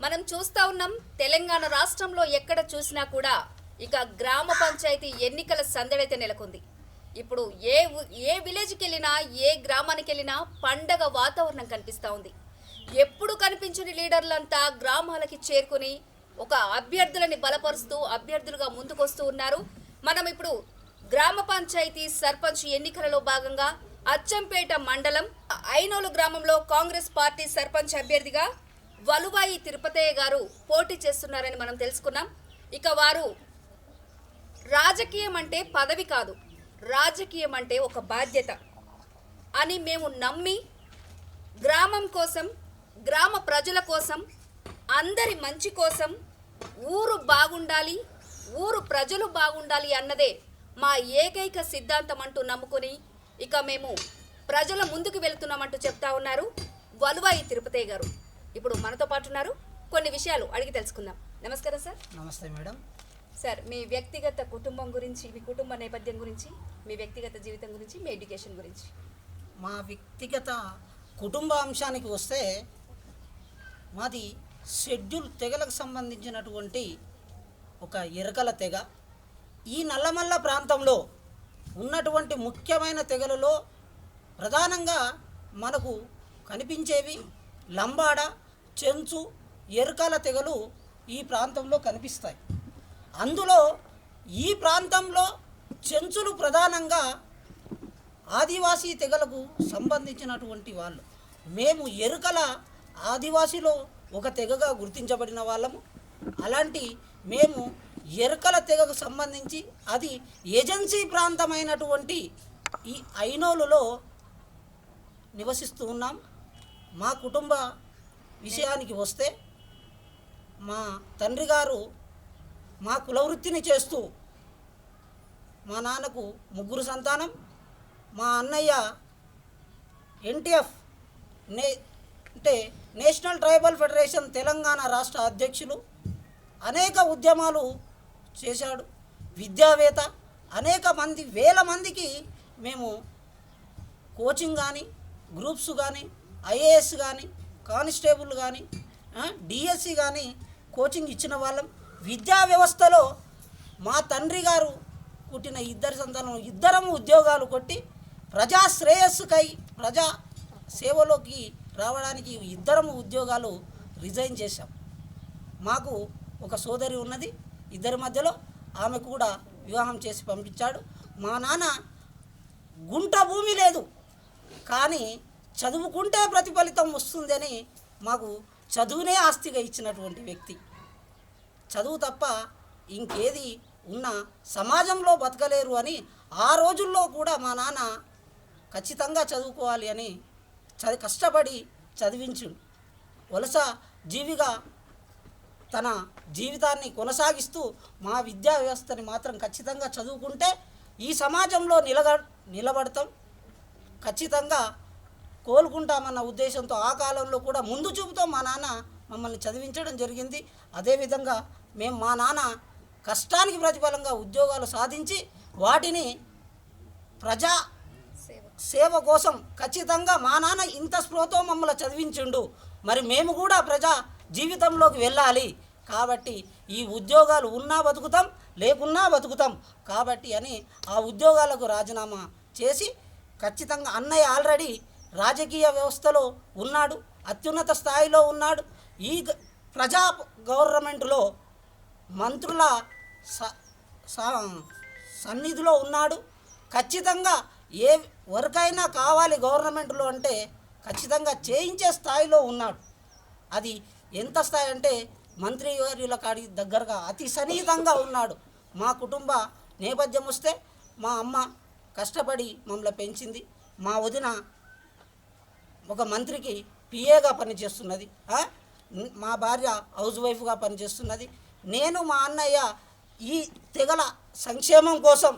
మనం చూస్తా ఉన్నాం తెలంగాణ రాష్ట్రంలో ఎక్కడ చూసినా కూడా ఇక గ్రామ పంచాయతీ ఎన్నికల సందడైతే నెలకొంది. ఇప్పుడు ఏ విలేజ్కి వెళ్ళినా ఏ గ్రామానికి వెళ్ళినా పండగ వాతావరణం కనిపిస్తూ ఉంది. ఎప్పుడు కనిపించని లీడర్లంతా గ్రామాలకి చేరుకుని ఒక అభ్యర్థులని బలపరుస్తూ అభ్యర్థులుగా ముందుకొస్తూ ఉన్నారు. మనం ఇప్పుడు గ్రామ పంచాయతీ సర్పంచ్ ఎన్నికలలో భాగంగా అచ్చంపేట మండలం ఐనోలు గ్రామంలో కాంగ్రెస్ పార్టీ సర్పంచ్ అభ్యర్థిగా వలువాయి తిరుపతయ్య గారు పోటీ చేస్తున్నారని మనం తెలుసుకున్నాం. ఇక వారు రాజకీయం అంటే పదవి కాదు, రాజకీయం అంటే ఒక బాధ్యత అని మేము నమ్మి గ్రామం కోసం, గ్రామ ప్రజల కోసం, అందరి మంచి కోసం, ఊరు బాగుండాలి, ఊరు ప్రజలు బాగుండాలి అన్నదే మా ఏకైక సిద్ధాంతం అంటూ నమ్ముకొని ఇక మేము ప్రజల ముందుకు వెళుతున్నామంటూ చెప్తా ఉన్నారు వలువాయి తిరుపతయ్య గారు. ఇప్పుడు మనతో పాటు ఉన్నారు, కొన్ని విషయాలు అడిగి తెలుసుకుందాం. నమస్కారం సార్. నమస్తే మేడం. సార్, మీ వ్యక్తిగత కుటుంబం గురించి, మీ కుటుంబ నేపథ్యం గురించి, మీ వ్యక్తిగత జీవితం గురించి, మీ ఎడ్యుకేషన్ గురించి. మా వ్యక్తిగత కుటుంబ అంశానికి వస్తే మాది షెడ్యూల్ తెగలకు సంబంధించినటువంటి ఒక ఎరకల తెగ. ఈ నల్లమల్ల ప్రాంతంలో ఉన్నటువంటి ముఖ్యమైన తెగలలో ప్రధానంగా మనకు కనిపించేవి లంబాడ, చెంచు, ఎరకల తెగలు ఈ ప్రాంతంలో కనిపిస్తాయి. అందులో ఈ ప్రాంతంలో చెంచులు ప్రధానంగా ఆదివాసీ తెగలకు సంబంధించినటువంటి వాళ్ళు. మేము ఎరుకల ఆదివాసీలో ఒక తెగగా గుర్తించబడిన వాళ్ళము. అలాంటి మేము ఎరుకల తెగకు సంబంధించి అది ఏజెన్సీ ప్రాంతమైనటువంటి ఈ ఐనోలులో నివసిస్తూ ఉన్నాం. మా కుటుంబ విషయానికి వస్తే మా తండ్రి గారు మా కులవృత్తిని చేస్తూ, మా నాన్నకు 3 సంతానం, మా అన్నయ్య ఎన్టీఎఫ్ అంటే నేషనల్ ట్రైబల్ ఫెడరేషన్ తెలంగాణ రాష్ట్ర అధ్యక్షులు, అనేక ఉద్యమాలు చేశాడు, విద్యావేత్త. అనేక మంది, వేల మందికి మేము కోచింగ్ కానీ, గ్రూప్స్ కానీ, ఐఏఎస్ కానీ, కానిస్టేబుల్ కానీ, డిఎస్సి కానీ కోచింగ్ ఇచ్చిన వాళ్ళం. విద్యా వ్యవస్థలో మా తండ్రి గారు పుట్టిన 2 సంతానం, ఇద్దరము ఉద్యోగాలు కొట్టి ప్రజా శ్రేయస్సుకై, ప్రజా సేవలోకి రావడానికి 2 ఉద్యోగాలు రిజైన్ చేశాం. మాకు ఒక సోదరి ఉన్నది, 2 మధ్యలో ఆమె కూడా వివాహం చేసి పంపించాడు. మా నాన్న గుంట భూమి లేదు కానీ చదువుకుంటే ప్రతిఫలితం వస్తుందని మాకు చదువునే ఆస్తిగా ఇచ్చినటువంటి వ్యక్తి. చదువు తప్ప ఇంకేది ఉన్న సమాజంలో బతకలేరు అని ఆ రోజుల్లో కూడా మా నాన్న ఖచ్చితంగా చదువుకోవాలి అని కష్టపడి చదివించుడు. వలస జీవిగా తన జీవితాన్ని కొనసాగిస్తూ మా విద్యా వ్యవస్థని మాత్రం ఖచ్చితంగా చదువుకుంటే ఈ సమాజంలో నిలబడతాం, ఖచ్చితంగా కోలుకుంటామన్న ఉద్దేశంతో ఆ కాలంలో కూడా ముందు చూపుతో మా నాన్న మమ్మల్ని చదివించడం జరిగింది. అదేవిధంగా మేము మా నాన్న కష్టానికి ప్రతిఫలంగా ఉద్యోగాలు సాధించి వాటిని ప్రజా సేవ కోసం ఖచ్చితంగా మా నాన్న ఇంత స్పృహతో మమ్మల్ని చదివించుండు, మరి మేము కూడా ప్రజా జీవితంలోకి వెళ్ళాలి కాబట్టి ఈ ఉద్యోగాలు ఉన్నా బతుకుతాం, లేకున్నా బతుకుతాం కాబట్టి అని ఆ ఉద్యోగాలకు రాజీనామా చేసి ఖచ్చితంగా అన్నయ్య ఆల్రెడీ రాజకీయ వ్యవస్థలో ఉన్నాడు, అత్యున్నత స్థాయిలో ఉన్నాడు. ఈ ప్రజా గవర్నమెంట్లో మంత్రుల సన్నిధిలో ఉన్నాడు. ఖచ్చితంగా ఏ వరకైనా కావాలి గవర్నమెంట్లో అంటే ఖచ్చితంగా చేయించే స్థాయిలో ఉన్నాడు. అది ఎంత స్థాయి అంటే మంత్రివర్యుల కాడి దగ్గరగా అతి సన్నిహితంగా ఉన్నాడు. మా కుటుంబ నేపథ్యం వస్తే మా అమ్మ కష్టపడి మమ్మల్ని పెంచింది. మా వదిన ఒక మంత్రికి పిఏగా పనిచేస్తున్నది, మా భార్య హౌస్ వైఫ్గా పనిచేస్తున్నది. నేను మా అన్నయ్య ఈ తెగల సంక్షేమం కోసం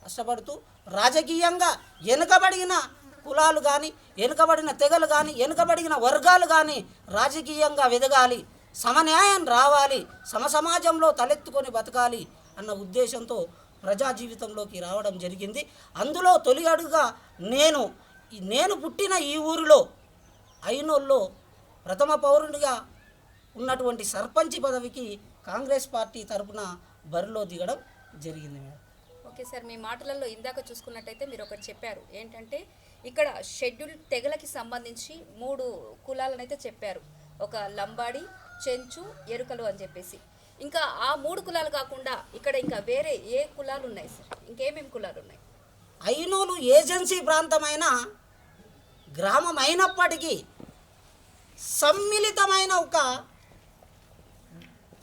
కష్టపడుతూ రాజకీయంగా వెనుకబడిన కులాలు కానీ, వెనుకబడిన తెగలు కానీ, వెనుకబడిన వర్గాలు కానీ రాజకీయంగా ఎదగాలి, సమన్యాయం రావాలి, సమాజంలో తలెత్తుకొని బతకాలి అన్న ఉద్దేశంతో ప్రజా జీవితంలోకి రావడం జరిగింది. అందులో తొలి అడుగుగా నేను పుట్టిన ఈ ఊరిలో ఐనోల్లో ప్రథమ పౌరునిగా ఉన్నటువంటి సర్పంచ్ పదవికి కాంగ్రెస్ పార్టీ తరపున బరిలో దిగడం జరిగింది మేడం. ఓకే సార్, మీ మాటలలో ఇందాక చూసుకున్నట్టయితే మీరు ఒకటి చెప్పారు ఏంటంటే ఇక్కడ షెడ్యూల్ తెగలకి సంబంధించి 3 కులాలను అయితే చెప్పారు. ఒక లంబాడి, చెంచు, ఎరుకలు అని చెప్పేసి. ఇంకా ఆ 3 కులాలు కాకుండా ఇక్కడ ఇంకా వేరే ఏ కులాలు ఉన్నాయి సార్? ఇంకేమేమి కులాలు ఉన్నాయి? ఐనోలు ఏజెన్సీ ప్రాంతమైన గ్రామం అయినప్పటికీ సమ్మిళితమైన ఒక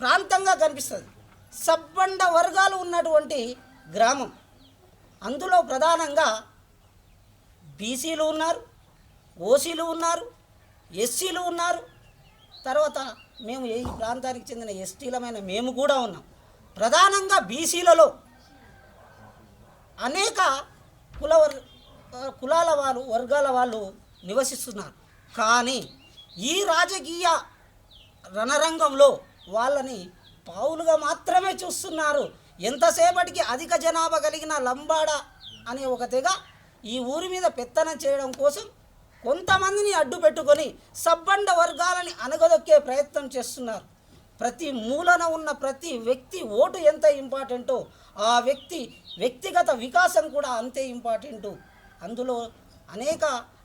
ప్రాంతంగా కనిపిస్తుంది. సబ్బండ వర్గాలు ఉన్నటువంటి గ్రామం. అందులో ప్రధానంగా బీసీలు ఉన్నారు, ఓసీలు ఉన్నారు, ఎస్సీలు ఉన్నారు. తర్వాత మేము ఈ ప్రాంతానికి చెందిన ఎస్టీలమైన మేము కూడా ఉన్నాం. ప్రధానంగా బీసీలలో అనేక కులాల వాళ్ళు, వర్గాల వాళ్ళు నివసిస్తున్నారు. కానీ ఈ రాజకీయ రణరంగంలో వాళ్ళని పావులుగా మాత్రమే చూస్తున్నారు. ఎంతసేపటికి అధిక జనాభా కలిగిన లంబాడ అనే ఒక తెగ ఈ ఊరి మీద పెత్తనం చేయడం కోసం కొంతమందిని అడ్డు పెట్టుకొని సబ్బండ వర్గాలని అణగదొక్కే ప్రయత్నం చేస్తున్నారు. ప్రతి మూలన ఉన్న ప్రతి వ్యక్తి ఓటు ఎంత ఇంపార్టెంటో ఆ వ్యక్తిగత వికాసం కూడా అంతే ఇంపార్టెంటు. అందులో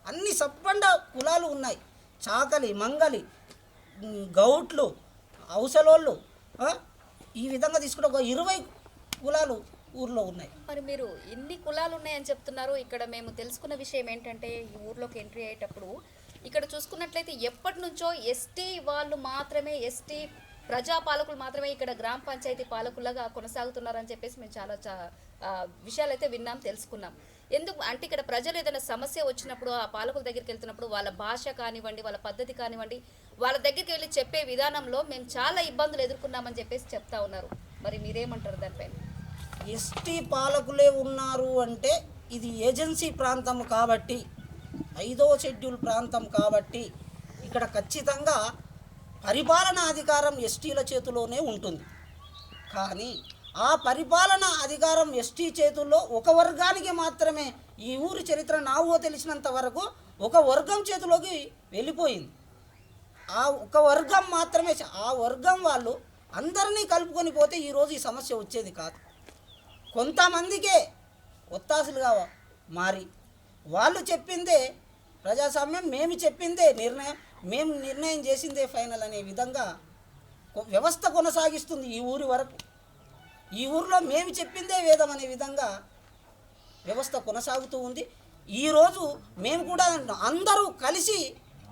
అన్ని సబ్బండ కులాలు ఉన్నాయి. చాకలి, మంగలి, గౌట్లు, అవసలోళ్ళు, ఈ విధంగా తీసుకుంటే ఒక 20 కులాలు ఊర్లో ఉన్నాయి. మరి మీరు ఇన్ని కులాలు ఉన్నాయని చెప్తున్నారు. ఇక్కడ మేము తెలుసుకున్న విషయం ఏంటంటే ఈ ఊర్లోకి ఎంట్రీ అయ్యేటప్పుడు ఇక్కడ చూసుకున్నట్లయితే ఎప్పటి నుంచో ఎస్టీ వాళ్ళు మాత్రమే, ఎస్టీ ప్రజాపాలకులు మాత్రమే ఇక్కడ గ్రామ పంచాయతీ పాలకులుగా కొనసాగుతున్నారని చెప్పేసి మేము చాలా విషయాలు అయితే విన్నాం, తెలుసుకున్నాం. ఎందుకు అంటే ఇక్కడ ప్రజలు ఏదైనా సమస్య వచ్చినప్పుడు ఆ పాలకుల దగ్గరికి వెళ్తున్నప్పుడు వాళ్ళ భాష కానివ్వండి, వాళ్ళ పద్ధతి కానివ్వండి, వాళ్ళ దగ్గరికి వెళ్ళి చెప్పే విధానంలో మేము చాలా ఇబ్బందులు ఎదుర్కొన్నామని చెప్పేసి చెప్తా ఉన్నారు. మరి మీరేమంటారు దానిపైన? ఎస్టీ పాలకులే ఉన్నారు అంటే ఇది ఏజెన్సీ ప్రాంతం కాబట్టి, 5వ షెడ్యూల్ ప్రాంతం కాబట్టి ఇక్కడ ఖచ్చితంగా పరిపాలనా అధికారం ఎస్టీల చేతిలోనే ఉంటుంది. కానీ ఆ పరిపాలనా అధికారం ఎస్టీ చేతుల్లో ఒక వర్గానికి మాత్రమే ఈ ఊరి చరిత్ర నాకు తెలిసినంత వరకు ఒక వర్గం చేతిలోకి వెళ్ళిపోయింది. ఆ ఒక వర్గం మాత్రమే, ఆ వర్గం వాళ్ళు అందరినీ కలుపుకొని పోతే ఈరోజు ఈ సమస్య వచ్చేది కాదు. కొంతమందికే ఒత్తాసులుగా మారి వాళ్ళు చెప్పిందే ప్రజాస్వామ్యం, మేము చెప్పిందే నిర్ణయం, మేము నిర్ణయం చేసిందే ఫైనల్ అనే విధంగా వ్యవస్థ కొనసాగిస్తుంది ఈ ఊరి వరకు. ఈ ఊరిలో మేము చెప్పిందే వేదం అనే విధంగా వ్యవస్థ కొనసాగుతూ ఉంది. ఈరోజు మేము కూడా అందరూ కలిసి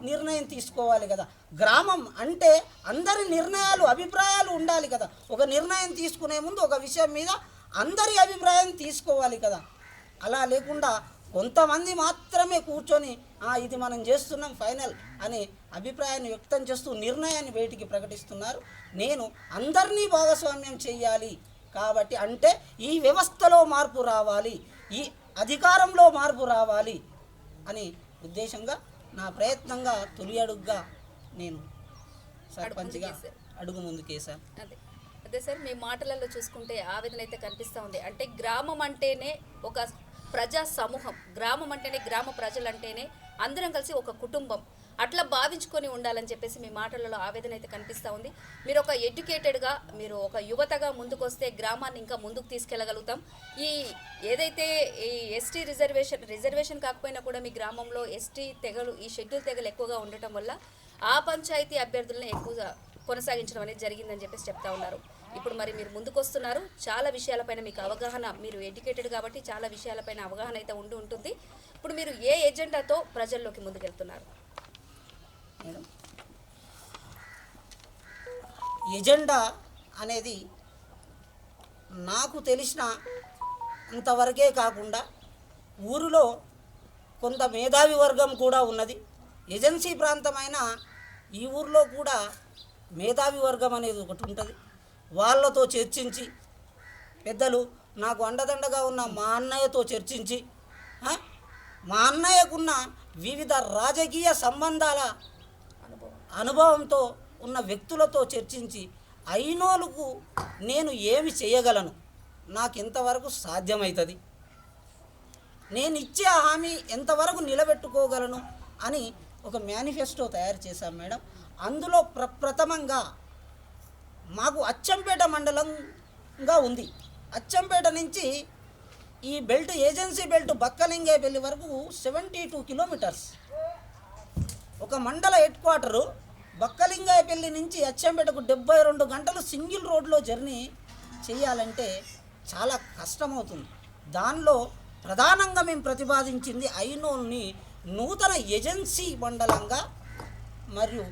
నిర్ణయం తీసుకోవాలి కదా. గ్రామం అంటే అందరి నిర్ణయాలు, అభిప్రాయాలు ఉండాలి కదా. ఒక నిర్ణయం తీసుకునే ముందు ఒక విషయం మీద అందరి అభిప్రాయం తీసుకోవాలి కదా. అలా లేకుండా కొంతమంది మాత్రమే కూర్చొని ఇది మనం చేస్తున్నాం ఫైనల్ అనే అభిప్రాయాన్ని వ్యక్తం చేస్తూ నిర్ణయాన్ని బయటికి ప్రకటిస్తున్నారు. నేను అందరినీ భాగస్వామ్యం చెయ్యాలి కాబట్టి, అంటే ఈ వ్యవస్థలో మార్పు రావాలి, ఈ అధికారంలో మార్పు రావాలి అని ఉద్దేశంగా నా ప్రయత్నంగా తొలి అడుగుగా నేను సర్పంచ్గా అడుగు ముందుకేసాను. అదే సార్, మీ మాటలలో చూసుకుంటే ఆవేదన అయితే కనిపిస్తూ ఉంది. అంటే గ్రామం అంటేనే ఒక ప్రజా సమూహం, గ్రామం అంటేనే, గ్రామ ప్రజలంటేనే అందరం కలిసి ఒక కుటుంబం అట్లా భావించుకొని ఉండాలని చెప్పేసి మీ మాటలలో ఆవేదన అయితే కనిపిస్తూ ఉంది. మీరు ఒక ఎడ్యుకేటెడ్గా, మీరు ఒక యువతగా ముందుకొస్తే గ్రామాన్ని ఇంకా ముందుకు తీసుకెళ్ళగలుగుతాం. ఈ ఏదైతే ఈ ఎస్టీ రిజర్వేషన్ కాకపోయినా కూడా మీ గ్రామంలో ఎస్టీ తెగలు, ఈ షెడ్యూల్ తెగలు ఎక్కువగా ఉండటం వల్ల ఆ పంచాయతీ అభ్యర్థులను ఎక్కువగా కొనసాగించడం అనేది జరిగిందని చెప్పేసి చెప్తా ఉన్నారు. ఇప్పుడు మరి మీరు ముందుకు వస్తున్నారు, చాలా విషయాలపైన మీకు అవగాహన, మీరు ఎడ్యుకేటెడ్ కాబట్టి చాలా విషయాలపైన అవగాహన అయితే ఉంటుంది. ఇప్పుడు మీరు ఏ ఎజెండాతో ప్రజల్లోకి ముందుకెళ్తున్నారు? మేడం, ఎజెండా అనేది నాకు తెలిసిన అంతవరకే కాకుండా ఊరిలో కొంత మేధావి వర్గం కూడా ఉన్నది. ఏజెన్సీ ప్రాంతమైన ఈ ఊరిలో కూడా మేధావి వర్గం అనేది ఒకటి ఉంటుంది. వాళ్ళతో చర్చించి, పెద్దలు నాకు అండదండగా ఉన్న మా అన్నయ్యతో చర్చించి, మా అన్నయ్యకున్న వివిధ రాజకీయ సంబంధాల అనుభవంతో ఉన్న వ్యక్తులతో చర్చించి, ఐనోలుకు నేను ఏమి చేయగలను, నాకు ఎంతవరకు సాధ్యమవుతుంది, నేను ఇచ్చే హామీ ఎంతవరకు నిలబెట్టుకోగలను అని ఒక మేనిఫెస్టో తయారు చేశాం మేడం. అందులో ప్రథమంగా మాకు అచ్చంపేట మండలంగా ఉంది. అచ్చంపేట నుంచి ఈ బెల్ట్ ఏజెన్సీ బెల్ట్ బక్కలింగేపల్లి వరకు 72 కిలోమీటర్స్. ఒక మండల హెడ్ క్వార్టరు బక్కలింగాయపల్లి నుంచి అచ్చంపేటకు 72 గంటలు సింగిల్ రోడ్లో జర్నీ చేయాలంటే చాలా కష్టమవుతుంది. దానిలో ప్రధానంగా మేము ప్రతిపాదించింది ఐనోల్ని నూతన ఏజెన్సీ మండలంగా మరియు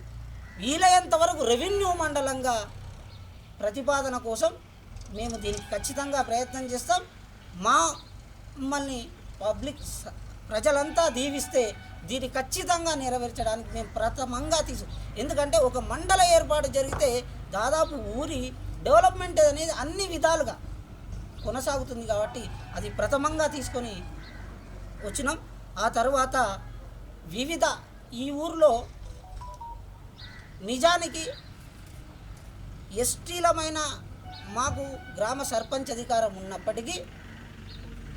వీలైనంత వరకు రెవెన్యూ మండలంగా ప్రతిపాదన కోసం మేము దీనికి ఖచ్చితంగా ప్రయత్నం చేస్తాం. మమ్మల్ని పబ్లిక్ ప్రజలంతా దీవిస్తే దీన్ని ఖచ్చితంగా నెరవేర్చడానికి మేము ప్రథమంగా ఎందుకంటే ఒక మండల ఏర్పాటు జరిగితే దాదాపు ఊరి డెవలప్మెంట్ అనేది అన్ని విధాలుగా కొనసాగుతుంది కాబట్టి అది ప్రథమంగా తీసుకొని వచ్చినాం. ఆ తర్వాత వివిధ ఈ ఊర్లో నిజానికి ఎస్టీలమైన మాకు గ్రామ సర్పంచ్ అధికారం ఉన్నప్పటికీ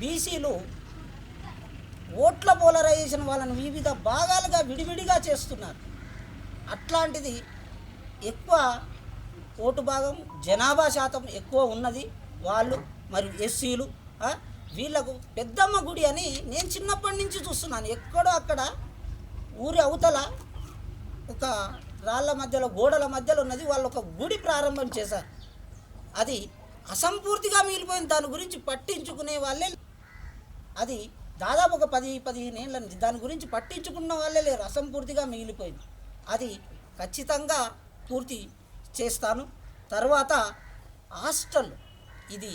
బీసీలు ఓట్ల పోలరైజేషన్ వాళ్ళని వివిధ భాగాలుగా విడివిడిగా చేస్తున్నారు. అట్లాంటిది ఎక్కువ ఓటు భాగం జనాభా శాతం ఎక్కువ ఉన్నది వాళ్ళు మరియు ఎస్సీలు. వీళ్ళకు పెద్దమ్మ గుడి అని నేను చిన్నప్పటి నుంచి చూస్తున్నాను. ఎక్కడో అక్కడ ఊరి అవతల ఒక రాళ్ళ మధ్యలో గోడల మధ్యలో ఉన్నది. వాళ్ళు ఒక గుడి ప్రారంభం చేశారు. అది అసంపూర్తిగా మిగిలిపోయింది. దాని గురించి పట్టించుకునే వాళ్ళే, అది దాదాపు ఒక 10-15 ఏళ్ళ నుంచి దాని గురించి పట్టించుకున్న వాళ్ళే లేరు. అసంపూర్తిగా మిగిలిపోయింది. అది ఖచ్చితంగా పూర్తి చేస్తాను. తర్వాత హాస్టల్, ఇది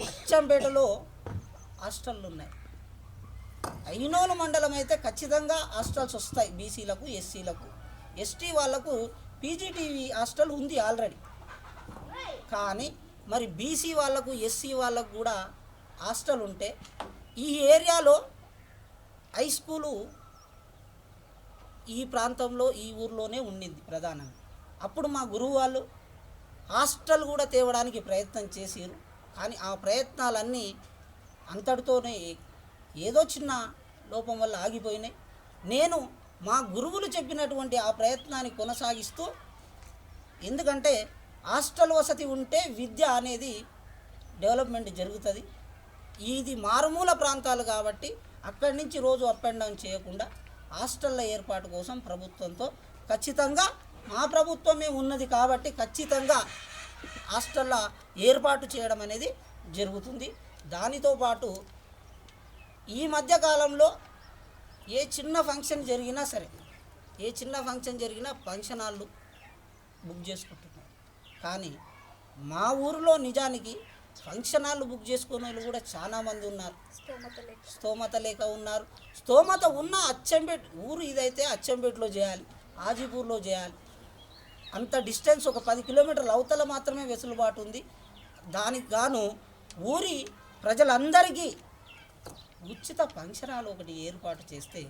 అచ్చంపేటలో హాస్టళ్ళు ఉన్నాయి. ఐనోలు మండలం అయితే ఖచ్చితంగా హాస్టల్స్ వస్తాయి బీసీలకు, ఎస్సీలకు. ఎస్టీ వాళ్ళకు పీజీటీవీ హాస్టల్ ఉంది ఆల్రెడీ. కానీ మరి బీసీ వాళ్ళకు, ఎస్సీ వాళ్ళకు కూడా హాస్టల్ ఉంటే ఈ ఏరియాలో హై స్కూలు ఈ ప్రాంతంలో ఈ ఊర్లోనే ఉండింది ప్రధానంగా. అప్పుడు మా గురువు వాళ్ళు హాస్టల్ కూడా తేవడానికి ప్రయత్నం చేసారు. కానీ ఆ ప్రయత్నాలన్నీ అంతటితోనే ఏదో చిన్న లోపం వల్ల ఆగిపోయినాయి. నేను మా గురువులు చెప్పినటువంటి ఆ ప్రయత్నాన్ని కొనసాగిస్తూ, ఎందుకంటే హాస్టల్ వసతి ఉంటే విద్య అనేది డెవలప్మెంట్ జరుగుతుంది. ఇది మారుమూల ప్రాంతాలు కాబట్టి అక్కడి నుంచి రోజు అప్ అండ్ డౌన్ చేయకుండా హాస్టళ్ళ ఏర్పాటు కోసం ప్రభుత్వంతో ఖచ్చితంగా, మా ప్రభుత్వమే ఉన్నది కాబట్టి ఖచ్చితంగా హాస్టళ్ళ ఏర్పాటు చేయడం అనేది జరుగుతుంది. దానితో పాటు ఈ మధ్యకాలంలో ఏ చిన్న ఫంక్షన్ జరిగినా సరే, ఏ చిన్న ఫంక్షన్ జరిగినా ఫంక్షన్ హాళ్ళు బుక్ చేసుకుంటున్నారు. కానీ మా ఊరిలో నిజానికి ఫంక్షన్ హాళ్ళు బుక్ చేసుకునే వాళ్ళు కూడా చాలామంది ఉన్నారు. స్తోమత లేక ఉన్నారు. స్తోమత ఉన్న అచ్చంపేట ఊరు ఇదైతే అచ్చంపేటలో చేయాలి, ఆజీపూర్లో చేయాలి. అంత డిస్టెన్స్ ఒక 10 కిలోమీటర్ల అవతల మాత్రమే వెసులుబాటు ఉంది. దానికి గాను ఊరి ప్రజలందరికీ ఉచిత ఫంక్షన్ హాల్ ఒకటి ఏర్పాటు చేస్తే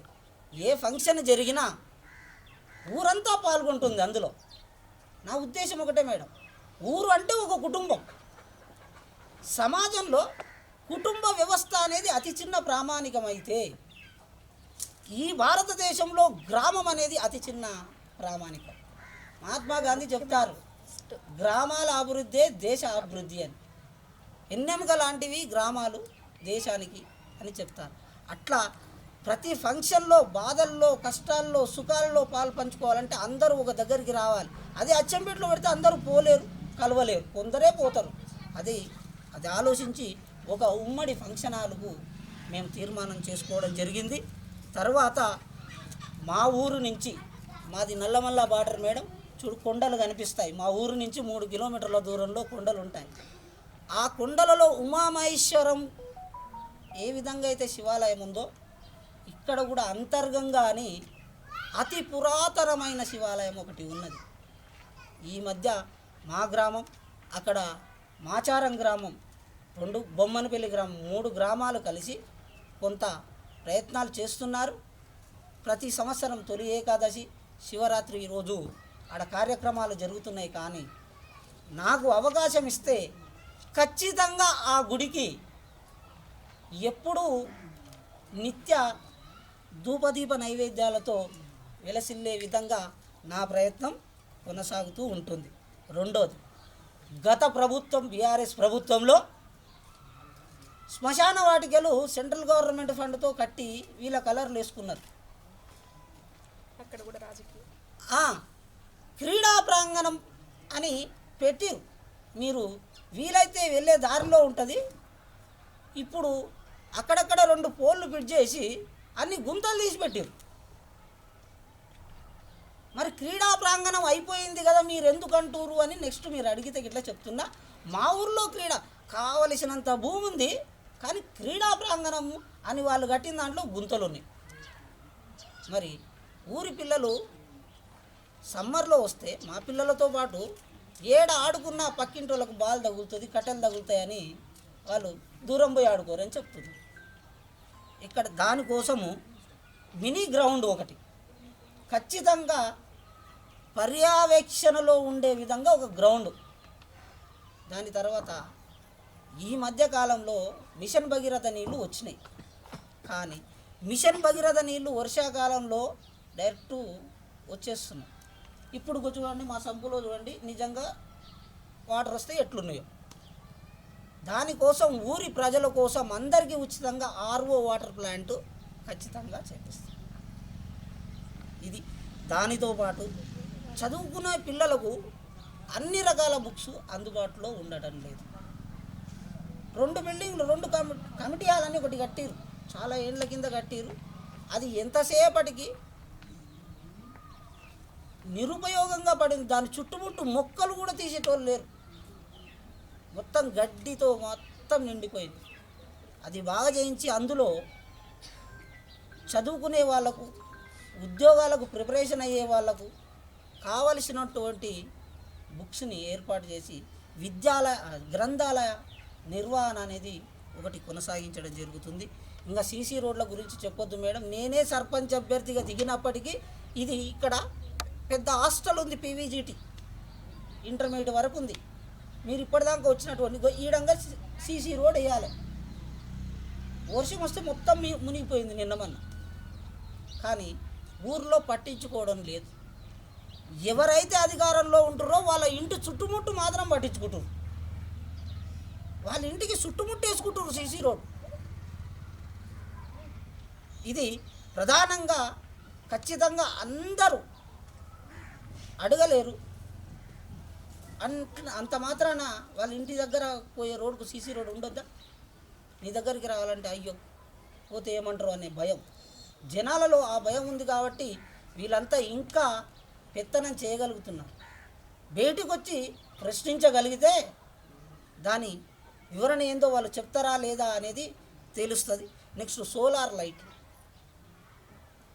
ఏ ఫంక్షన్ జరిగినా ఊరంతా పాల్గొంటుంది. అందులో నా ఉద్దేశం ఒకటే మేడం, ఊరు అంటే ఒక కుటుంబం. సమాజంలో కుటుంబ వ్యవస్థ అనేది అతి చిన్న ప్రామాణికమైతే ఈ భారతదేశంలో గ్రామం అనేది అతి చిన్న ప్రామాణికం. మహాత్మా గాంధీ చెప్తారు, గ్రామాల అభివృద్ధే దేశ అభివృద్ధి అని. ఎన్నెముక లాంటివి గ్రామాలు దేశానికి అని చెప్తారు. అట్లా ప్రతి ఫంక్షన్లో బాధల్లో, కష్టాల్లో, సుఖాల్లో పాలు పంచుకోవాలంటే అందరూ ఒక దగ్గరికి రావాలి. అదే అచ్చంపేటలో పెడితే అందరూ పోలేరు, కలవలేరు, కొందరే పోతారు. అది ఆలోచించి ఒక ఉమ్మడి ఫంక్షన్ హాలుకు మేము తీర్మానం చేసుకోవడం జరిగింది. తర్వాత మా ఊరు నుంచి, మాది నల్లమల్ల బార్డర్ మేడం, చూడు కొండలు కనిపిస్తాయి. మా ఊరు నుంచి 3 కిలోమీటర్ల దూరంలో కొండలు ఉంటాయి. ఆ కొండలలో ఉమామహేశ్వరం ఏ విధంగా అయితే శివాలయం ఉందో ఇక్కడ కూడా అంతర్గంగా అని అతి పురాతనమైన శివాలయం ఒకటి ఉన్నది. ఈ మధ్య మా గ్రామం, అక్కడ మాచారం గ్రామం, 2 బొమ్మనపల్లి గ్రామం, 3 గ్రామాలు కలిసి కొంత ప్రయత్నాలు చేస్తున్నారు. ప్రతి సంవత్సరం తొలి ఏకాదశి, శివరాత్రి రోజు ఆడ కార్యక్రమాలు జరుగుతున్నాయి. కానీ నాకు అవకాశం ఇస్తే ఖచ్చితంగా ఆ గుడికి ఎప్పుడూ నిత్య ధూపదీప నైవేద్యాలతో వెలసిల్లే విధంగా నా ప్రయత్నం కొనసాగుతూ ఉంటుంది. రెండోది, గత ప్రభుత్వం బీఆర్ఎస్ ప్రభుత్వంలో శ్మశాన వాటికలు సెంట్రల్ గవర్నమెంట్ ఫండ్తో కట్టి వీళ్ళ కలర్లు వేసుకున్నారు. అక్కడ కూడా రాజకీయం. క్రీడా ప్రాంగణం అని పెట్టి మీరు వీలైతే వెళ్ళే దారిలో ఉంటుంది. ఇప్పుడు అక్కడక్కడ 2 పోల్లు ఫిట్ చేసి అన్ని గుంతలు తీసి పెట్టారు. మరి క్రీడా ప్రాంగణం అయిపోయింది కదా మీరు ఎందుకు అంటారు అని నెక్స్ట్ మీరు అడిగితే ఇట్లా చెప్తున్నా. మా ఊర్లో క్రీడ కావలసినంత భూమి ఉంది, కానీ క్రీడా ప్రాంగణం అని వాళ్ళు కట్టిన దాంట్లో గుంతలు ఉన్నాయి. మరి ఊరి పిల్లలు సమ్మర్లో వస్తే మా పిల్లలతో పాటు ఏడ ఆడుకున్న పక్కింటి వాళ్ళకు బాల్ తగులుతుంది, కట్టెలు తగులుతాయని వాళ్ళు దూరం పోయి ఆడుకోరని చెప్తుంది. ఇక్కడ దానికోసము మినీ గ్రౌండ్ ఒకటి ఖచ్చితంగా పర్యవేక్షణలో ఉండే విధంగా ఒక గ్రౌండ్. దాని తర్వాత ఈ మధ్య కాలంలో మిషన్ భగీరథ నీళ్ళు వచ్చినాయి. కానీ మిషన్ భగీరథ నీళ్ళు వర్షాకాలంలో డైరెక్ట్ వచ్చేస్తున్నాయి. ఇప్పుడు చూడండి, మా సంపులో చూడండి నిజంగా వాటర్ వస్తే ఎట్లున్నాయో. దానికోసం ఊరి ప్రజల కోసం అందరికీ ఉచితంగా ఆర్ఓ వాటర్ ప్లాంట్ ఖచ్చితంగా చేపిస్తాం. ఇది దానితో పాటు చదువుకునే పిల్లలకు అన్ని రకాల బుక్స్ అందుబాటులో ఉండటం లేదు. 2 బిల్డింగ్లు 2 కమిటీ హాలని ఒకటి కట్టిరు, చాలా ఏళ్ళ కింద కట్టిరు. అది ఎంతసేపటికి నిరుపయోగంగా పడింది. దాని చుట్టుముట్టు మొక్కలు కూడా తీసేటోళ్ళు లేరు, మొత్తం గడ్డితో మొత్తం నిండిపోయింది. అది బాగా చేయించి అందులో చదువుకునే వాళ్ళకు, ఉద్యోగాలకు ప్రిపరేషన్ అయ్యే వాళ్ళకు కావలసినటువంటి బుక్స్ని ఏర్పాటు చేసి గ్రంథాలయ నిర్వహణ అనేది ఒకటి కొనసాగించడం జరుగుతుంది. ఇంకా సీసీ రోడ్ల గురించి చెప్పొద్దు మేడం. నేనే సర్పంచ్ అభ్యర్థిగా దిగినప్పటికీ ఇది ఇక్కడ పెద్ద హాస్టల్ ఉంది, పీవీజీటీ ఇంటర్మీడియట్ వరకు ఉంది. మీరు ఇప్పటిదాకా వచ్చినటువంటి ఈడంగా సీసీ రోడ్ వేయాలి. వర్షం వస్తే మొత్తం మునిగిపోయింది నిన్నమన్న. కానీ ఊర్లో పట్టించుకోవడం లేదు. ఎవరైతే అధికారంలో ఉంటారో వాళ్ళ ఇంటి చుట్టుముట్టు మాత్రం పట్టించుకుంటారు. వాళ్ళ ఇంటికి చుట్టుముట్టు వేసుకుంటారు సీసీ రోడ్. ఇది ప్రధానంగా ఖచ్చితంగా అందరూ అడగలేరు. అంత మాత్రాన వాళ్ళ ఇంటి దగ్గర పోయే రోడ్కు సీసీ రోడ్ ఉండొద్దా? నీ దగ్గరికి రావాలంటే అయ్యో పోతే ఏమంటారు అనే భయం జనాలలో. ఆ భయం ఉంది కాబట్టి వీళ్ళంతా ఇంకా పెత్తనం చేయగలుగుతున్నారు. బయటికి వచ్చి ప్రశ్నించగలిగితే దాని వివరణ ఏందో వాళ్ళు చెప్తారా లేదా అనేది తెలుస్తుంది. Next solar light.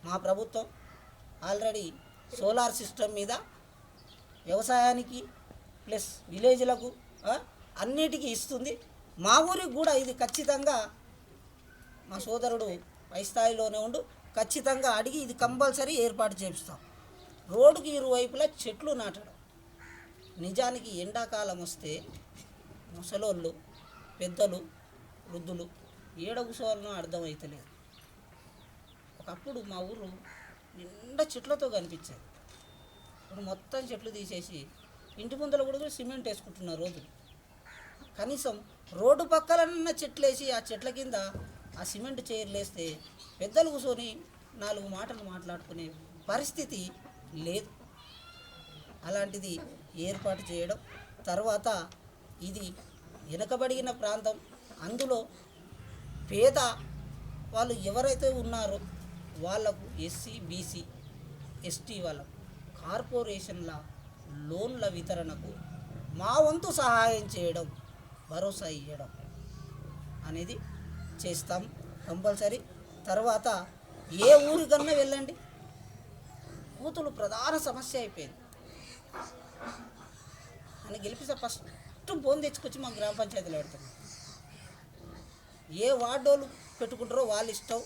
మా ప్రభుత్వం ఆల్రెడీ సోలార్ సిస్టమ్ మీద వ్యవసాయానికి ప్లస్ విలేజ్లకు అన్నిటికీ ఇస్తుంది. మా ఊరికి కూడా ఇది ఖచ్చితంగా మా సోదరుడు పై స్థాయిలోనే ఉండు ఖచ్చితంగా అడిగి ఇది కంపల్సరీ ఏర్పాటు చేపిస్తాం. రోడ్డుకి ఇరువైపులా చెట్లు నాటడం. నిజానికి ఎండాకాలం వస్తే ముసలోళ్ళు, పెద్దలు, వృద్ధులు ఏడ కూర్చోవాలనో అర్థమవుతలేదు. ఒకప్పుడు మా ఊరు నిండా చెట్లతో కనిపించేది. ఇప్పుడు మొత్తం చెట్లు తీసేసి ఇంటి ముందర కూడా సిమెంట్ వేసుకుంటున్నారు రోజులు. కనీసం రోడ్డు పక్కలన్న చెట్లు వేసి ఆ చెట్ల కింద ఆ సిమెంట్ చైర్లు వేస్తే పెద్దలు కూర్చొని 4 మాటలు మాట్లాడుకునే పరిస్థితి లేదు. అలాంటిది ఏర్పాటు చేయడం. తర్వాత ఇది వెనుకబడిన ప్రాంతం. అందులో పేద వాళ్ళు ఎవరైతే ఉన్నారో వాళ్ళకు ఎస్సీ, బీసీ, ఎస్టీ వాళ్ళకు కార్పొరేషన్ల లోన్ల వితరణకు మా వంతు సహాయం చేయడం, భరోసా ఇవ్వడం అనేది చేస్తాం కంపల్సరీ. తర్వాత ఏ ఊరికన్నా వెళ్ళండి, కూతులు ప్రధాన సమస్య అయిపోయింది అని గెలిపిస్తే ఫస్ట్ బోన్ తెచ్చుకొచ్చి మా గ్రామ పంచాయతీలో పెడతాం. ఏ వార్డోలు పెట్టుకుంటారో వాళ్ళు ఇష్టం,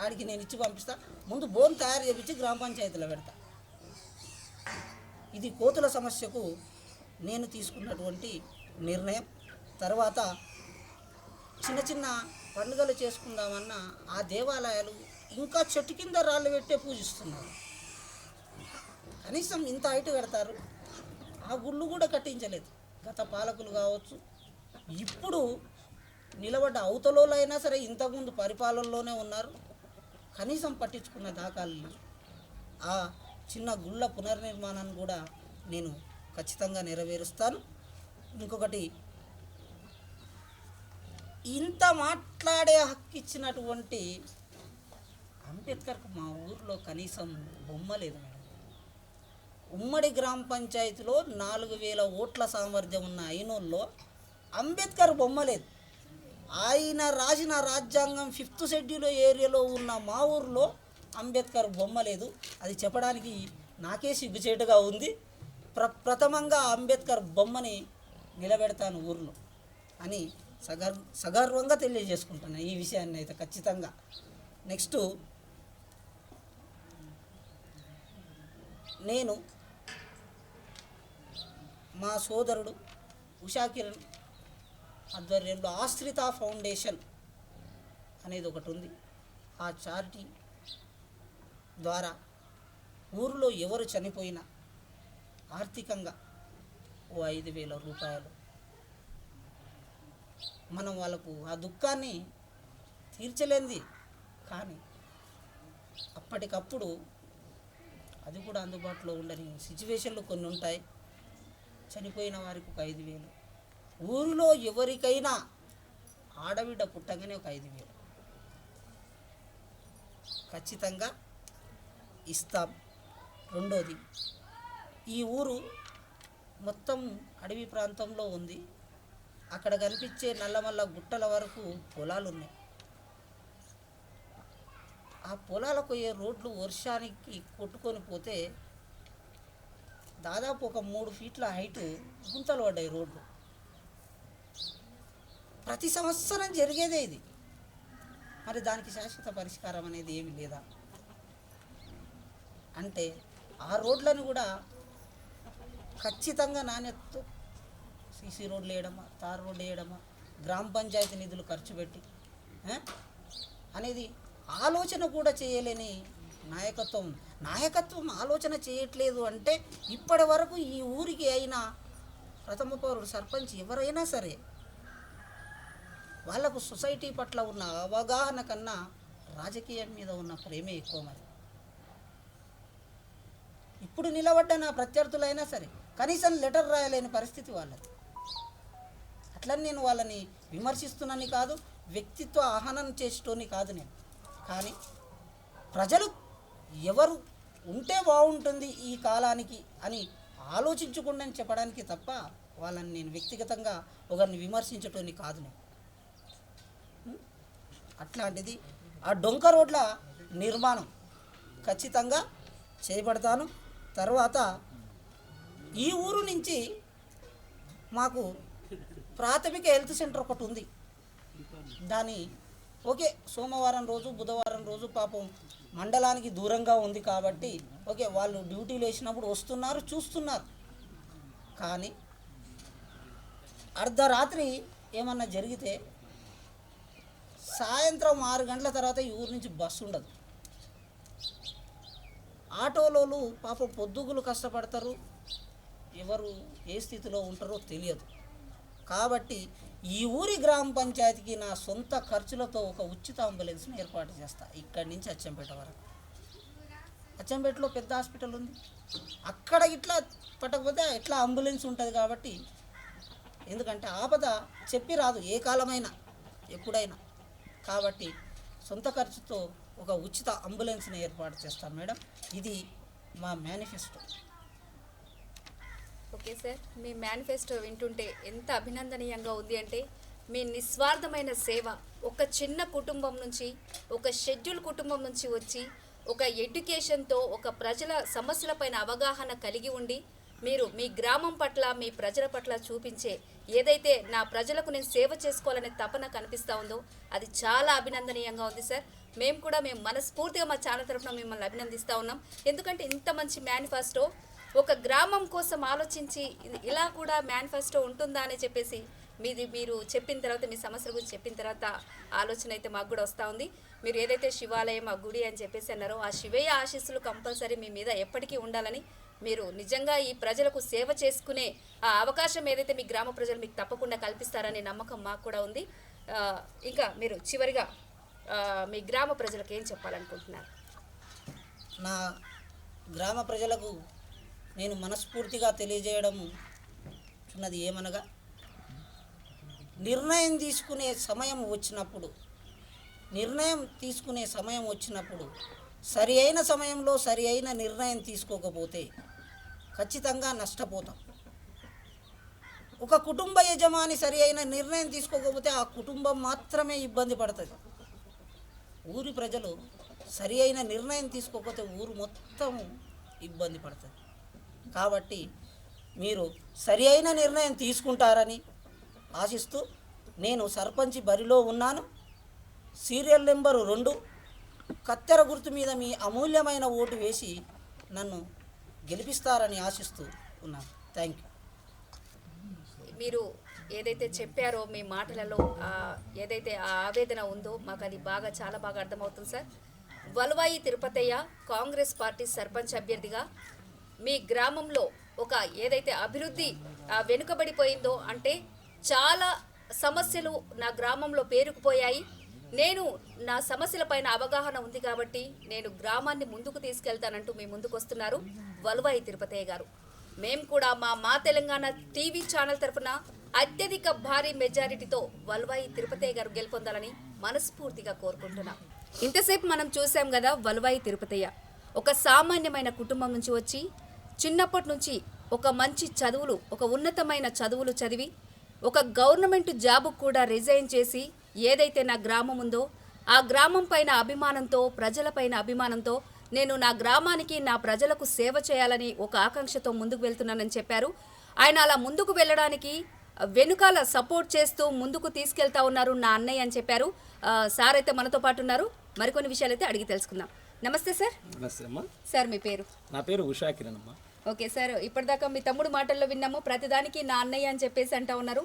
ఆడికి నేను ఇచ్చి పంపిస్తా. ముందు బోన్ తయారు చేయించి గ్రామ పంచాయతీలో పెడతా. ఇది కోతుల సమస్యకు నేను తీసుకున్నటువంటి నిర్ణయం. తర్వాత చిన్న చిన్న పండుగలు చేసుకుందామన్నా ఆ దేవాలయాలు ఇంకా చెట్టు కింద రాళ్ళు పెట్టే పూజిస్తున్నారు. కనీసం ఇంత హైట్ కడతారు. ఆ గుళ్ళు కూడా కట్టించలేదు గత పాలకులు కావచ్చు. ఇప్పుడు నిలబడ్డ అవతలోళ్ళు అయినా సరే ఇంతకుముందు పరిపాలనలోనే ఉన్నారు, కనీసం పట్టించుకున్న దాఖలు లేవు. ఆ చిన్న గుళ్ళ పునర్నిర్మాణాన్ని కూడా నేను ఖచ్చితంగా నెరవేరుస్తాను. ఇంకొకటి, ఇంత మాట్లాడే హక్కు ఇచ్చినటువంటి అంబేద్కర్కు మా ఊరిలో కనీసం బొమ్మ లేదు మేడం. ఉమ్మడి గ్రామ పంచాయతీలో 4000 ఓట్ల సామర్థ్యం ఉన్న అయినోళ్ళలో అంబేద్కర్ బొమ్మ లేదు. ఆయన రాసిన రాజ్యాంగం 5th షెడ్యూల్ ఏరియాలో ఉన్న మా ఊరిలో అంబేద్కర్ బొమ్మ లేదు. అది చెప్పడానికి నాకే సిగ్గుచేటుగా ఉంది. ప్రథమంగా అంబేద్కర్ బొమ్మని నిలబెడతాను ఊర్లో అని సగర్వంగా తెలియజేసుకుంటున్నాను ఈ విషయాన్ని అయితే ఖచ్చితంగా. నెక్స్ట్, నేను మా సోదరుడు ఉషాకిరణ్ ఆధ్వర్యంలో ఆశ్రిత ఫౌండేషన్ అనేది ఒకటి ఉంది. ఆ చారిటీ ద్వారా ఊరిలో ఎవరు చనిపోయినా ఆర్థికంగా ఓ 5,000 రూపాయలు మనం వాళ్ళకు ఆ దుఃఖాన్ని తీర్చలేంది, కానీ అప్పటికప్పుడు అది కూడా అందుబాటులో ఉండని సిచ్యువేషన్లు కొన్ని ఉంటాయి. చనిపోయిన వారికి ఒక 5,000, ఊరిలో ఎవరికైనా ఆడబిడ్డ పుట్టగానే ఒక 5,000 ఖచ్చితంగా ఇస్తాం. రెండోది, ఈ ఊరు మొత్తం అడవి ప్రాంతంలో ఉంది. అక్కడ కనిపించే నల్లమల్ల గుట్టల వరకు పొలాలు ఉన్నాయి. ఆ పొలాలకు పోయే రోడ్లు వర్షానికి కొట్టుకొని పోతే దాదాపు ఒక 3 ఫీట్ల హైటు గుంతలు పడ్డాయి రోడ్లు. ప్రతి సంవత్సరం జరిగేదే ఇది. మరి దానికి శాశ్వత పరిష్కారం అనేది ఏమి లేదా అంటే, ఆ రోడ్లను కూడా ఖచ్చితంగా నాణ్యతతో సీసీ రోడ్లు వేయడమా, తార్ రోడ్లు వేయడమా, గ్రామ పంచాయతీ నిధులు ఖర్చు పెట్టి అనేది ఆలోచన కూడా చేయలేని నాయకత్వం ఆలోచన చేయట్లేదు. అంటే ఇప్పటి వరకు ఈ ఊరికి అయినా ప్రథమ పౌరుడు సర్పంచ్ ఎవరైనా సరే వాళ్ళకు సొసైటీ పట్ల ఉన్న అవగాహన కన్నా రాజకీయం మీద ఉన్న ప్రేమే ఎక్కువ. మరి ఇప్పుడు నిలబడ్డ నా ప్రత్యర్థులైనా సరే కనీసం లెటర్ రాయలేని పరిస్థితి వాళ్ళది. అట్లని నేను వాళ్ళని విమర్శిస్తున్నాను కాదు, వ్యక్తిత్వ ఆహ్వానం చేసేటోని కాదు నేను. కానీ ప్రజలు ఎవరు ఉంటే బాగుంటుంది ఈ కాలానికి అని ఆలోచించకుండా చెప్పడానికి తప్ప వాళ్ళని నేను వ్యక్తిగతంగా ఒకరిని విమర్శించటోని కాదు నేను. అట్లాంటిది ఆ డొంక రోడ్ల నిర్మాణం ఖచ్చితంగా చేపడతాను. తర్వాత ఈ ఊరు నుంచి మాకు ప్రాథమిక హెల్త్ సెంటర్ ఒకటి ఉంది. దాని ఓకే, సోమవారం రోజు బుధవారం రోజు పాపం మండలానికి దూరంగా ఉంది కాబట్టి ఓకే, వాళ్ళు డ్యూటీలు వేసినప్పుడు వస్తున్నారు, చూస్తున్నారు. కానీ అర్ధరాత్రి ఏమన్నా జరిగితే సాయంత్రం 6 గంటల తర్వాత ఈ ఊరు నుంచి బస్సు ఉండదు. ఆటోలోలు పాపం పొద్దుగులు కష్టపడతారు, ఎవరు ఏ స్థితిలో ఉంటారో తెలియదు. కాబట్టి ఈ ఊరి గ్రామ పంచాయతీకి నా సొంత ఖర్చులతో ఒక ఉచిత అంబులెన్స్ని ఏర్పాటు చేస్తా. ఇక్కడి నుంచి అచ్చంపేట వరకు. అచ్చంపేటలో పెద్ద హాస్పిటల్ ఉంది, అక్కడ ఇట్లా పట్టకపోతే ఇట్లా అంబులెన్స్ ఉంటుంది. కాబట్టి ఎందుకంటే ఆపద చెప్పి రాదు ఏ కాలమైనా ఎప్పుడైనా. కాబట్టి సొంత ఖర్చుతో ఒక ఉచిత అంబులెన్స్ని ఏర్పాటు చేస్తాం మేడం. ఇది మా మేనిఫెస్టో. ఓకే సార్, మీ మేనిఫెస్టో వింటుంటే ఎంత అభినందనీయంగా ఉంది అంటే, మీ నిస్వార్థమైన సేవ ఒక చిన్న కుటుంబం నుంచి, ఒక షెడ్యూల్ కుటుంబం నుంచి వచ్చి, ఒక ఎడ్యుకేషన్తో ఒక ప్రజల సమస్యలపైన అవగాహన కలిగి ఉండి, మీరు మీ గ్రామం పట్ల మీ ప్రజల పట్ల చూపించే ఏదైతే నా ప్రజలకు నేను సేవ చేసుకోవాలనే తపన కనిపిస్తూ ఉందో అది చాలా అభినందనీయంగా ఉంది సార్. మేము మనస్ఫూర్తిగా మా ఛానల్ తరఫున మిమ్మల్ని అభినందిస్తూ ఉన్నాం. ఎందుకంటే ఇంత మంచి మేనిఫెస్టో ఒక గ్రామం కోసం ఆలోచించి ఇలా కూడా మేనిఫెస్టో ఉంటుందా అని చెప్పేసి మీరు చెప్పిన తర్వాత, మీ సమస్యల గురించి చెప్పిన తర్వాత ఆలోచన అయితే మాకు కూడా వస్తూ ఉంది. మీరు ఏదైతే శివాలయం, ఆ గుడి అని చెప్పేసి అన్నారో, ఆ శివయ్య ఆశీస్సులు కంపల్సరీ మీ మీద ఎప్పటికీ ఉండాలని మీరు నిజంగా ఈ ప్రజలకు సేవ చేసుకునే ఆ అవకాశం ఏదైతే మీ గ్రామ ప్రజలు మీకు తప్పకుండా కల్పిస్తారనే నమ్మకం మాకు కూడా ఉంది. ఇంకా మీరు చివరిగా మీ గ్రామ ప్రజలకు ఏం చెప్పాలనుకుంటున్నారు? నా గ్రామ ప్రజలకు నేను మనస్ఫూర్తిగా తెలియజేయడం చున్నది ఏమనగా, నిర్ణయం తీసుకునే సమయం వచ్చినప్పుడు సరి అయిన సమయంలో సరి అయిన నిర్ణయం తీసుకోకపోతే ఖచ్చితంగా నష్టపోతాం. ఒక కుటుంబ యజమాని సరి అయిన నిర్ణయం తీసుకోకపోతే ఆ కుటుంబం మాత్రమే ఇబ్బంది పడుతుంది. ఊరి ప్రజలు సరి అయిన నిర్ణయం తీసుకోకపోతే ఊరు మొత్తం ఇబ్బంది పడుతుంది. కాబట్టి మీరు సరి అయిన నిర్ణయం తీసుకుంటారని ఆశిస్తూ నేను సర్పంచి బరిలో ఉన్నాను. సీరియల్ నెంబరు 2 కత్తెర గుర్తు మీద మీ అమూల్యమైన ఓటు వేసి నన్ను గెలిపిస్తారని ఆశిస్తూ ఉన్నాను. Thank you. మీరు ఏదైతే చెప్పారో మీ మాటలలో ఏదైతే ఆ ఆవేదన ఉందో మాకు అది చాలా బాగా అర్థమవుతుంది సార్. వలువాయి తిరుపతయ్య కాంగ్రెస్ పార్టీ సర్పంచ్ అభ్యర్థిగా మీ గ్రామంలో ఒక ఏదైతే అభివృద్ధి వెనుకబడిపోయిందో, అంటే చాలా సమస్యలు నా గ్రామంలో పేరుకుపోయాయి, నేను నా సమస్యలపైన అవగాహన ఉంది కాబట్టి నేను గ్రామాన్ని ముందుకు తీసుకెళ్తానంటూ మీ ముందుకు వస్తున్నారు వలువాయి తిరుపతయ్య గారు. మేము కూడా మా తెలంగాణ టీవీ ఛానల్ తరఫున అత్యధిక భారీ మెజారిటీతో వలువాయి తిరుపతయ్య గారు గెలుపొందాలని మనస్ఫూర్తిగా కోరుకుంటున్నాం. ఇంతసేపు మనం చూసాం కదా, వలువాయి తిరుపతయ్య ఒక సామాన్యమైన కుటుంబం నుంచి వచ్చి చిన్నప్పటి నుంచి ఒక మంచి చదువులు, ఒక ఉన్నతమైన చదువులు చదివి ఒక గవర్నమెంట్ జాబ్ కూడా రిజైన్ చేసి ఏదైతే నా గ్రామం ఉందో ఆ గ్రామం పైన అభిమానంతో, ప్రజలపైన అభిమానంతో నేను నా గ్రామానికి, నా ప్రజలకు సేవ చేయాలని ఒక ఆకాంక్షతో ముందుకు వెళ్తున్నానని చెప్పారు. ఆయన అలా ముందుకు వెళ్ళడానికి వెనుకాల సపోర్ట్ చేస్తూ ముందుకు తీసుకెళ్తా ఉన్నారు నా అన్నయ్య అని చెప్పారు. సార్ అయితే మనతో పాటు ఉన్నారు. మరికొన్ని విషయాలు అయితే అడిగి తెలుసుకుందాం. నమస్తే సార్. నమస్తే అమ్మా. సార్ మీ పేరు? నా పేరు ఉషా కిరణ్ అమ్మా. ఓకే సార్, ఇప్పటిదాకా మీ తమ్ముడు మాటల్లో విన్నాము, ప్రతిదానికి నా అన్నయ్య అని చెప్పేసి అంటా ఉన్నారు.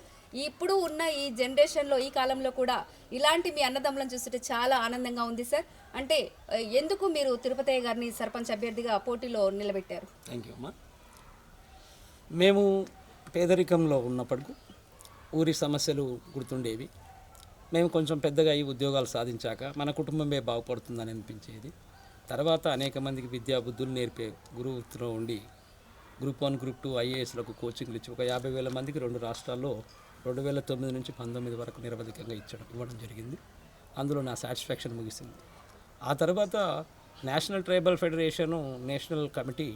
ఇప్పుడు ఉన్న ఈ జనరేషన్లో, ఈ కాలంలో కూడా ఇలాంటి మీ అన్నదమ్ములను చూస్తుంటే చాలా ఆనందంగా ఉంది సార్. అంటే ఎందుకు మీరు తిరుపతయ్య గారిని సర్పంచ్ అభ్యర్థిగా పోటీలో నిలబెట్టారు? థ్యాంక్ యూ అమ్మా. మేము పేదరికంలో ఉన్నప్పటికీ ఊరి సమస్యలు గుర్తుండేవి. మేము కొంచెం పెద్దగా ఈ ఉద్యోగాలు సాధించాక మన కుటుంబమే బాగుపడుతుందని అనిపించేది. తర్వాత అనేక మందికి విద్యా బుద్ధులు నేర్పే గురువుతో ఉండి గ్రూప్ 1, గ్రూప్ 2 ఐఏఎస్లకు కోచింగ్లు ఇచ్చి ఒక 50,000 మందికి 2 రాష్ట్రాల్లో 2009 నుంచి 19 వరకు నిరవధికంగా ఇవ్వడం జరిగింది. అందులో నా సాటిస్ఫాక్షన్ ముగిసింది. ఆ తర్వాత national tribal federation national committee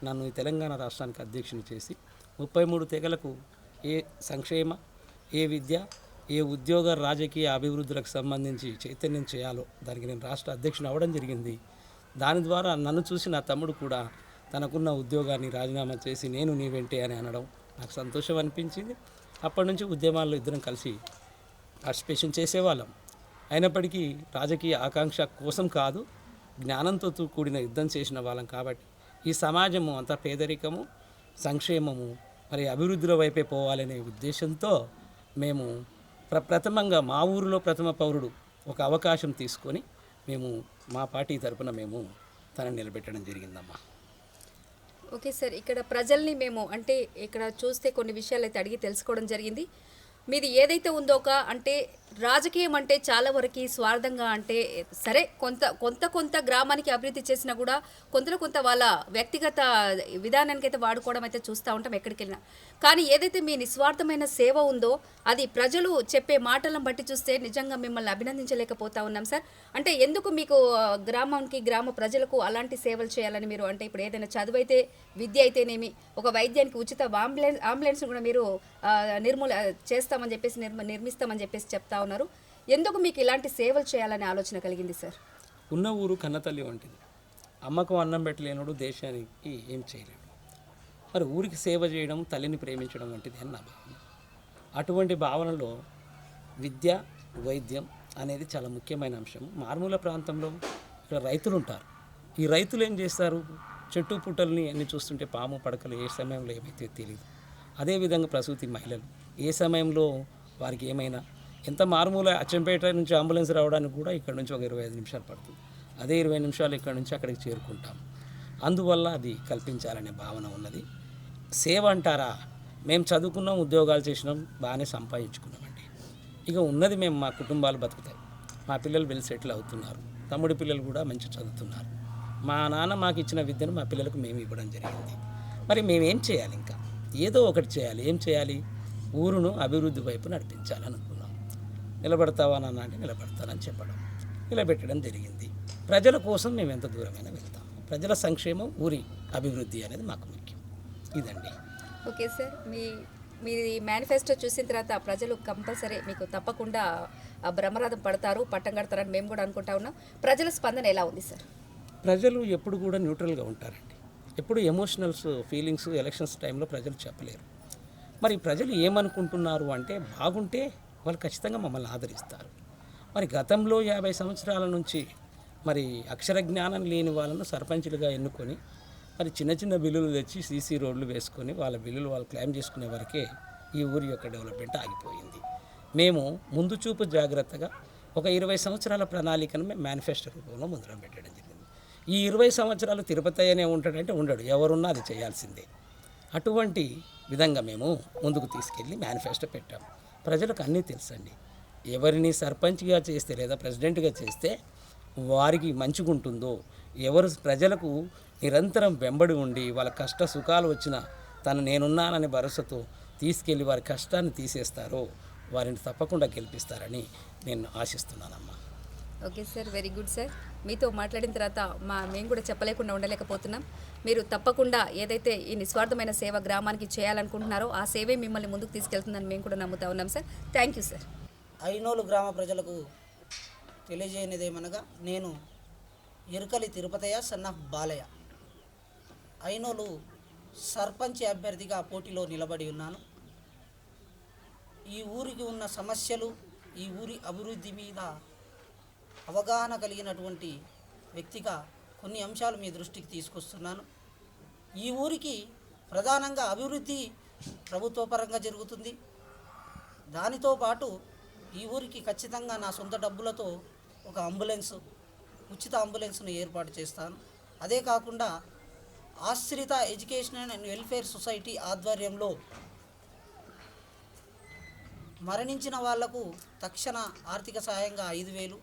నన్ను ఈ తెలంగాణ రాష్ట్రానికి అధ్యక్షుని చేసి 33 తెగలకు ఏ సంక్షేమ, ఏ విద్య, ఏ ఉద్యోగ, రాజకీయ అభివృద్ధులకు సంబంధించి చైతన్యం చేయాలో దానికి నేను రాష్ట్ర అధ్యక్షుని అవ్వడం జరిగింది. దాని ద్వారా నన్ను చూసి నా తమ్ముడు కూడా తనకున్న ఉద్యోగాన్ని రాజీనామా చేసి నేను నీ వెంటే అని అనడం నాకు సంతోషం అనిపించింది. అప్పటి నుంచి ఉద్యమాల్లో ఇద్దరం కలిసి పార్టిసిపేషన్ చేసేవాళ్ళం. అయినప్పటికీ రాజకీయ ఆకాంక్ష కోసం కాదు, జ్ఞానంతో కూడిన యుద్ధం చేసిన వాళ్ళం. కాబట్టి ఈ సమాజము అంత పేదరికము, సంక్షేమము, మరి అభివృద్ధిలో వైపే పోవాలనే ఉద్దేశంతో మేము ప్రథమంగా మా ఊరిలో ప్రథమ పౌరుడు ఒక అవకాశం తీసుకొని మేము మా పార్టీ తరపున మేము తనని నిలబెట్టడం జరిగిందమ్మా. ఓకే సార్, ఇక్కడ ప్రజల్ని మేము అంటే ఇక్కడ చూస్తే కొన్ని విషయాలు అయితే అడిగి తెలుసుకోవడం జరిగింది. మీది ఏదైతే ఉందో అంటే రాజకీయం అంటే చాలా వరకు స్వార్థంగా, అంటే సరే కొంత గ్రామానికి అభివృద్ధి చేసినా కూడా కొంత వాళ్ళ వ్యక్తిగత విధానానికి అయితే వాడుకోవడం అయితే చూస్తూ ఉంటాం ఎక్కడికి వెళ్ళినా. కానీ ఏదైతే మీ నిస్వార్థమైన సేవ ఉందో అది ప్రజలు చెప్పే మాటలను బట్టి చూస్తే నిజంగా మిమ్మల్ని అభినందించలేకపోతా ఉన్నాం సార్. అంటే ఎందుకు మీకు గ్రామానికి, గ్రామ ప్రజలకు అలాంటి సేవలు చేయాలని మీరు, అంటే ఇప్పుడు ఏదైనా చదువు అయితే, విద్య అయితేనేమి, ఒక వైద్యానికి ఉచిత అంబులెన్స్ కూడా మీరు చేస్తామని చెప్పేసి నిర్మిస్తామని చెప్పేసి చెప్తా ఉన్నారు. ఎందుకు మీకు ఇలాంటి సేవలు చేయాలనే ఆలోచన కలిగింది సార్? ఉన్న ఊరు కన్నతల్లి వంటిది. అమ్మకు అన్నం పెట్టలేనుడు దేశానికి ఏం చేయలేడు. మరి ఊరికి సేవ చేయడం, తల్లిని ప్రేమించడం వంటిది అని నా భావన. అటువంటి భావనలో విద్య, వైద్యం అనేది చాలా ముఖ్యమైన అంశం. మారుమూల ప్రాంతంలో ఇక్కడ రైతులు ఉంటారు. ఈ రైతులు ఏం చేస్తారు? చెట్టు పుట్టల్ని అన్ని చూస్తుంటే పాము పడకలు ఏ సమయంలో ఏమైతే తెలియదు. అదేవిధంగా ప్రసూతి మహిళలు ఏ సమయంలో వారికి ఏమైనా, ఎంత మారుమూల అచ్చంపేట నుంచి అంబులెన్స్ రావడానికి కూడా ఇక్కడ నుంచి ఒక 25 నిమిషాలు పడుతుంది. అదే 20 నిమిషాలు ఇక్కడ నుంచి అక్కడికి చేరుకుంటాం. అందువల్ల అది కల్పించాలనే భావన ఉన్నది. సేవ అంటారా, మేము చదువుకున్నాం, ఉద్యోగాలు చేసినాం, బాగానే సంపాదించుకున్నామండి. ఇక ఉన్నది మేము మా కుటుంబాలు బతుకుతాయి. మా పిల్లలు వెళ్ళి సెటిల్ అవుతున్నారు, తమ్ముడి పిల్లలు కూడా మంచి చదువుతున్నారు. మా నాన్న మాకు ఇచ్చిన విద్యను మా పిల్లలకు మేము ఇవ్వడం జరిగింది. మరి మేమేం చేయాలి? ఇంకా ఏదో ఒకటి చేయాలి. ఏం చేయాలి? ఊరును అభివృద్ధి వైపు నడిపించాలనుకున్నాం. నిలబడతావా నాన్న అంటే నిలబడతానని చెప్పడం, నిలబెట్టడం జరిగింది. ప్రజల కోసం మేము ఎంత దూరమైనా వెళ్తాం. ప్రజల సంక్షేమం, ఊరి అభివృద్ధి అనేది మాకు ముఖ్యం. ఇదండి. ఓకే సార్, మీ మేనిఫెస్టో చూసిన తర్వాత ప్రజలు కంపల్సరీ మీకు తప్పకుండా బ్రహ్మరథం పడతారు, పట్టం కడతారని మేము కూడా అనుకుంటా ఉన్నాం. ప్రజల స్పందన ఎలా ఉంది సార్? ప్రజలు ఎప్పుడు కూడా న్యూట్రల్గా ఉంటారండి. ఎప్పుడు ఎమోషనల్స్ ఫీలింగ్స్ ఎలక్షన్స్ టైంలో ప్రజలు చెప్పలేరు. మరి ప్రజలు ఏమనుకుంటున్నారు అంటే, బాగుంటే వాళ్ళు ఖచ్చితంగా మమ్మల్ని ఆదరిస్తారు. మరి గతంలో 50 సంవత్సరాల నుంచి మరి అక్షర జ్ఞానం లేని వాళ్ళను సర్పంచులుగా ఎన్నుకొని మరి చిన్న చిన్న బిల్లులు తెచ్చి సీసీ రోడ్లు వేసుకొని వాళ్ళ బిల్లులు వాళ్ళు క్లెయిమ్ చేసుకునే వరకే ఈ ఊరి యొక్క డెవలప్మెంట్ ఆగిపోయింది. మేము ముందు చూపు జాగ్రత్తగా ఒక 20 సంవత్సరాల ప్రణాళికను మేము మేనిఫెస్టో రూపంలో ముందర పెట్టడం జరిగింది. ఈ 20 సంవత్సరాలు తిరుపతి అనే ఉంటాడంటే ఉండడు, ఎవరున్నా అది చేయాల్సిందే. అటువంటి విధంగా మేము ముందుకు తీసుకెళ్ళి మేనిఫెస్టో పెట్టాము. ప్రజలకు అన్నీ తెలుసండి. ఎవరిని సర్పంచ్గా చేస్తే లేదా ప్రెసిడెంట్గా చేస్తే వారికి మంచిగా ఉంటుందో, ఎవరు ప్రజలకు నిరంతరం వెంబడి ఉండి వాళ్ళ కష్ట సుఖాలు వచ్చినా నేనున్నాననే భరోసాతో తీసుకెళ్ళి వారి కష్టాన్ని తీసేస్తారో వారిని తప్పకుండా గెలిపిస్తారని నేను ఆశిస్తున్నానమ్మా. Okay sir, very good sir. మీతో మాట్లాడిన తర్వాత మేము కూడా చెప్పలేకుండా ఉండలేకపోతున్నాం. మీరు తప్పకుండా ఏదైతే ఈ నిస్వార్థమైన సేవ గ్రామానికి చేయాలనుకుంటున్నారో ఆ సేవే మిమ్మల్ని ముందుకు తీసుకెళ్తుందని మేము కూడా నమ్ముతా ఉన్నాం sir. Thank you sir. Ainolu గ్రామ ప్రజలకు తెలియజేయనిదేమనగా, నేను ఎరుకలి తిరుపతయ్య సన్ ఆఫ్ బాలయ్య ఐనోలు సర్పంచ్ అభ్యర్థిగా పోటీలో నిలబడి ఉన్నాను. ఈ ఊరికి ఉన్న సమస్యలు, ఈ ఊరి అభివృద్ధి మీద అవగాహన కలిగినటువంటి వ్యక్తిగా కొన్ని అంశాలు మీ దృష్టికి తీసుకొస్తున్నాను. ఈ ఊరికి ప్రధానంగా అభివృద్ధి ప్రభుత్వ పరంగా జరుగుతుంది. దానితో పాటు ఈ ఊరికి ఖచ్చితంగా నా సొంత డబ్బులతో ఒక ఉచిత అంబులెన్స్ను ఏర్పాటు చేస్తాను. అదే కాకుండా ఆశ్రిత ఎడ్యుకేషనల్ అండ్ వెల్ఫేర్ సొసైటీ ఆధ్వర్యంలో మరణించిన వాళ్లకు తక్షణ ఆర్థిక సహాయంగా 5,000,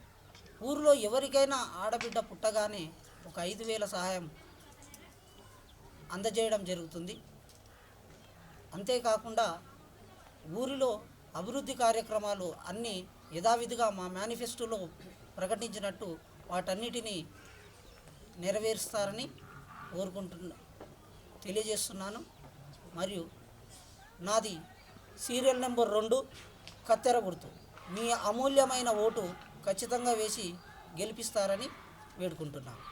ఊరిలో ఎవరికైనా ఆడబిడ్డ పుట్టగానే ఒక 5,000 సహాయం అందజేయడం జరుగుతుంది. అంతేకాకుండా ఊరిలో అభివృద్ధి కార్యక్రమాలు అన్నీ యథావిధిగా మా మేనిఫెస్టోలో ప్రకటించినట్టు వాటన్నిటినీ నెరవేరుస్తారని తెలియజేస్తున్నాను. మరియు నాది సీరియల్ నెంబర్ 2 కత్తెర గుర్తు. మీ అమూల్యమైన ఓటు ఖచ్చితంగా వేసి గెలిపిస్తారని వేడుకుంటున్నాను.